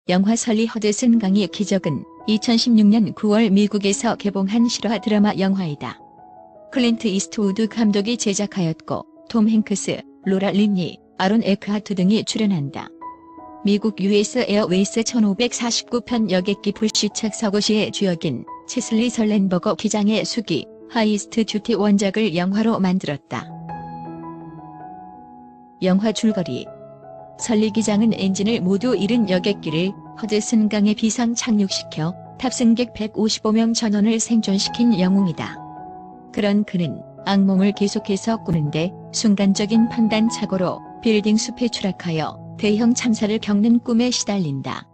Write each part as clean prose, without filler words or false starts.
영화 설리 허드슨 강의 기적은 2016년 9월 미국에서 개봉한 실화 드라마 영화이다. 클린트 이스트우드 감독이 제작하였고 톰 행크스, 로라 린니, 아론 에크하트 등이 출연한다. 미국 US 에어웨이스 1549편 여객기 불시착 사고 시의 주역인 체슬리 설렌버거 기장의 수기, 하이스트 듀티 원작을 영화로 만들었다. 영화 줄거리. 설리 기장은 엔진을 모두 잃은 여객기를 허드슨 강에 비상 착륙시켜 탑승객 155명 전원을 생존시킨 영웅이다. 그런 그는 악몽을 계속해서 꾸는데 순간적인 판단 착오로 빌딩 숲에 추락하여 대형 참사를 겪는 꿈에 시달린다.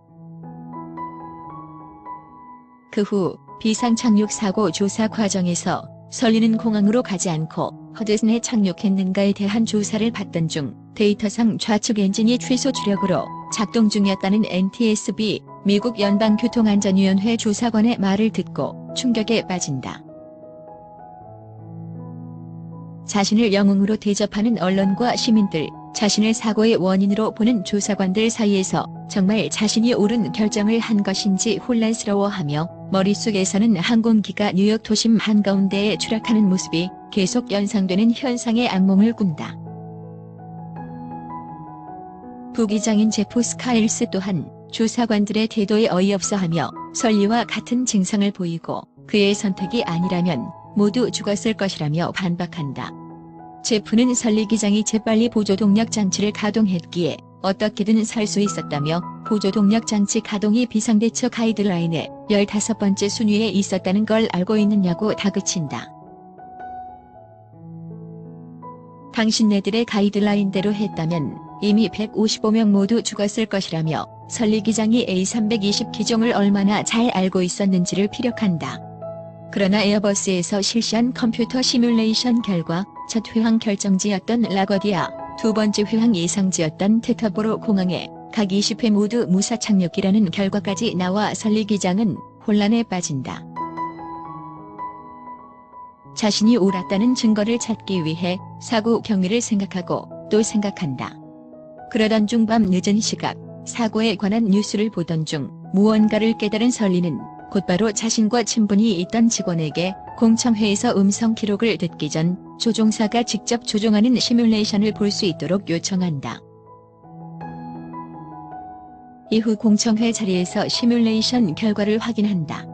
그 후 비상 착륙 사고 조사 과정에서 설리는 공항으로 가지 않고 허드슨에 착륙했는가에 대한 조사를 받던 중 데이터상 좌측 엔진이 최소 주력으로 작동 중이었다는 NTSB 미국 연방교통안전위원회 조사관의 말을 듣고 충격에 빠진다. 자신을 영웅으로 대접하는 언론과 시민들, 자신을 사고의 원인으로 보는 조사관들 사이에서 정말 자신이 옳은 결정을 한 것인지 혼란스러워하며 머릿속에서는 항공기가 뉴욕 도심 한가운데에 추락하는 모습이 계속 연상되는 현상의 악몽을 꾼다. 부기장인 제프 스카일스 또한 조사관들의 태도에 어이없어하며 설리와 같은 증상을 보이고 그의 선택이 아니라면 모두 죽었을 것이라며 반박한다. 제프는 설리 기장이 재빨리 보조동력 장치를 가동했기에 어떻게든 살 수 있었다며 보조동력 장치 가동이 비상대처 가이드라인의 15번째 순위에 있었다는 걸 알고 있느냐고 다그친다. 당신네들의 가이드라인대로 했다면 이미 155명 모두 죽었을 것이라며 설리 기장이 A320 기종을 얼마나 잘 알고 있었는지를 피력한다. 그러나 에어버스에서 실시한 컴퓨터 시뮬레이션 결과 첫 회항 결정지였던 라거디아, 두 번째 회항 예상지였던 테터보로 공항에 각 20회 모두 무사 착륙이라는 결과까지 나와 설리 기장은 혼란에 빠진다. 자신이 옳았다는 증거를 찾기 위해 사고 경위를 생각하고 또 생각한다. 그러던 중 밤 늦은 시각, 사고에 관한 뉴스를 보던 중 무언가를 깨달은 설리는 곧바로 자신과 친분이 있던 직원에게 공청회에서 음성 기록을 듣기 전 조종사가 직접 조종하는 시뮬레이션을 볼 수 있도록 요청한다. 이후 공청회 자리에서 시뮬레이션 결과를 확인한다.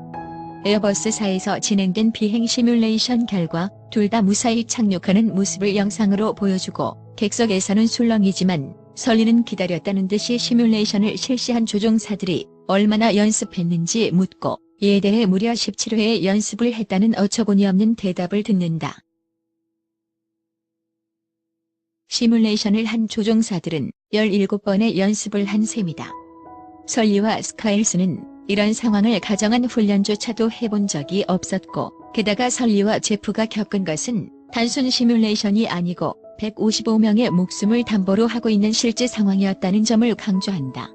에어버스사에서 진행된 비행 시뮬레이션 결과 둘 다 무사히 착륙하는 모습을 영상으로 보여주고 객석에서는 술렁이지만 설리는 기다렸다는 듯이 시뮬레이션을 실시한 조종사들이 얼마나 연습했는지 묻고 이에 대해 무려 17회의 연습을 했다는 어처구니없는 대답을 듣는다. 시뮬레이션을 한 조종사들은 17번의 연습을 한 셈이다. 설리와 스카일스는 이런 상황을 가정한 훈련조차도 해본 적이 없었고 게다가 설리와 제프가 겪은 것은 단순 시뮬레이션이 아니고 155명의 목숨을 담보로 하고 있는 실제 상황이었다는 점을 강조한다.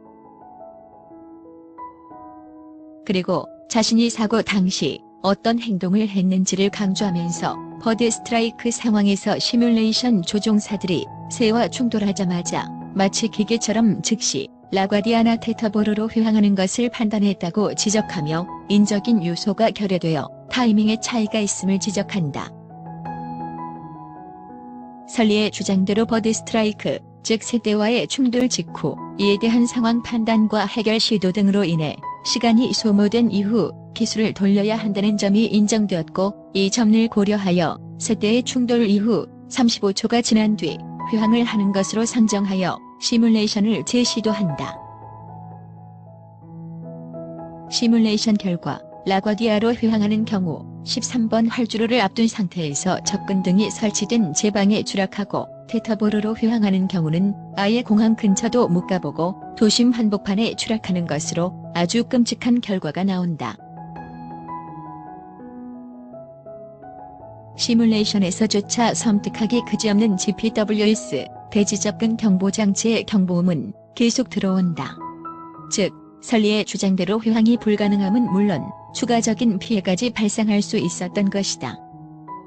그리고 자신이 사고 당시 어떤 행동을 했는지를 강조하면서 버드 스트라이크 상황에서 시뮬레이션 조종사들이 새와 충돌하자마자 마치 기계처럼 즉시 라과디아나 테터보로로 회항하는 것을 판단했다고 지적하며 인적인 요소가 결여되어 타이밍의 차이가 있음을 지적한다. 설리의 주장대로 버드 스트라이크, 즉 세대와의 충돌 직후 이에 대한 상황 판단과 해결 시도 등으로 인해 시간이 소모된 이후 기술을 돌려야 한다는 점이 인정되었고 이 점을 고려하여 세대의 충돌 이후 35초가 지난 뒤 회항을 하는 것으로 상정하여 시뮬레이션을 재시도한다. 시뮬레이션 결과 라과디아로 회항하는 경우 13번 활주로를 앞둔 상태에서 접근등이 설치된 제방에 추락하고 테터보로로 회항하는 경우는 아예 공항 근처도 못 가보고 도심 한복판에 추락하는 것으로 아주 끔찍한 결과가 나온다. 시뮬레이션에서조차 섬뜩하기 그지없는 GPWS, 대지 접근 경보 장치의 경보음은 계속 들어온다. 즉, 설리의 주장대로 회항이 불가능함은 물론 추가적인 피해까지 발생할 수 있었던 것이다.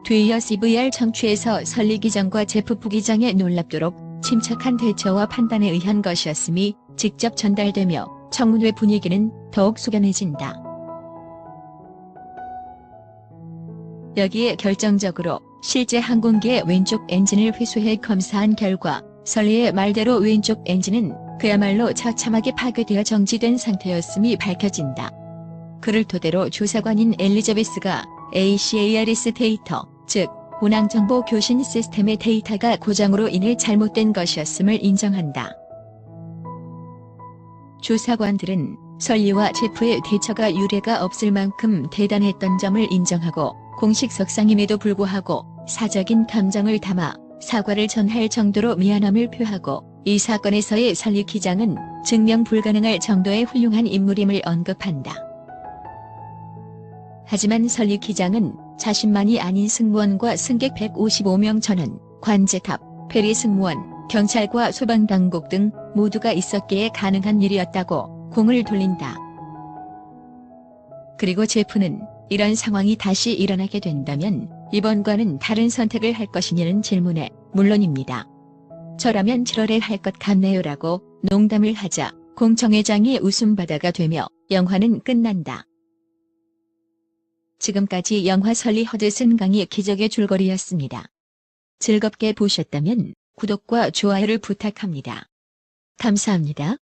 뒤이어 CVR 청취에서 설리 기장과 제프 부기장의 놀랍도록 침착한 대처와 판단에 의한 것이었음이 직접 전달되며 청문회 분위기는 더욱 숙연해진다. 여기에 결정적으로 실제 항공기의 왼쪽 엔진을 회수해 검사한 결과 설리의 말대로 왼쪽 엔진은 그야말로 처참하게 파괴되어 정지된 상태였음이 밝혀진다. 그를 토대로 조사관인 엘리자베스가 ACARS 데이터, 즉 운항정보 교신 시스템의 데이터가 고장으로 인해 잘못된 것이었음을 인정한다. 조사관들은 설리와 제프의 대처가 유례가 없을 만큼 대단했던 점을 인정하고 공식 석상임에도 불구하고 사적인 감정을 담아 사과를 전할 정도로 미안함을 표하고 이 사건에서의 설리 기장은 증명 불가능할 정도의 훌륭한 인물임을 언급한다. 하지만 설리 기장은 자신만이 아닌 승무원과 승객 155명 전원, 관제탑, 페리 승무원, 경찰과 소방당국 등 모두가 있었기에 가능한 일이었다고 공을 돌린다. 그리고 제프는 이런 상황이 다시 일어나게 된다면 이번과는 다른 선택을 할 것이냐는 질문에 물론입니다. 저라면 7월에 할 것 같네요라고 농담을 하자 공청회장이 웃음바다가 되며 영화는 끝난다. 지금까지 영화 설리 허드슨 강의 기적의 줄거리였습니다. 즐겁게 보셨다면 구독과 좋아요를 부탁합니다. 감사합니다.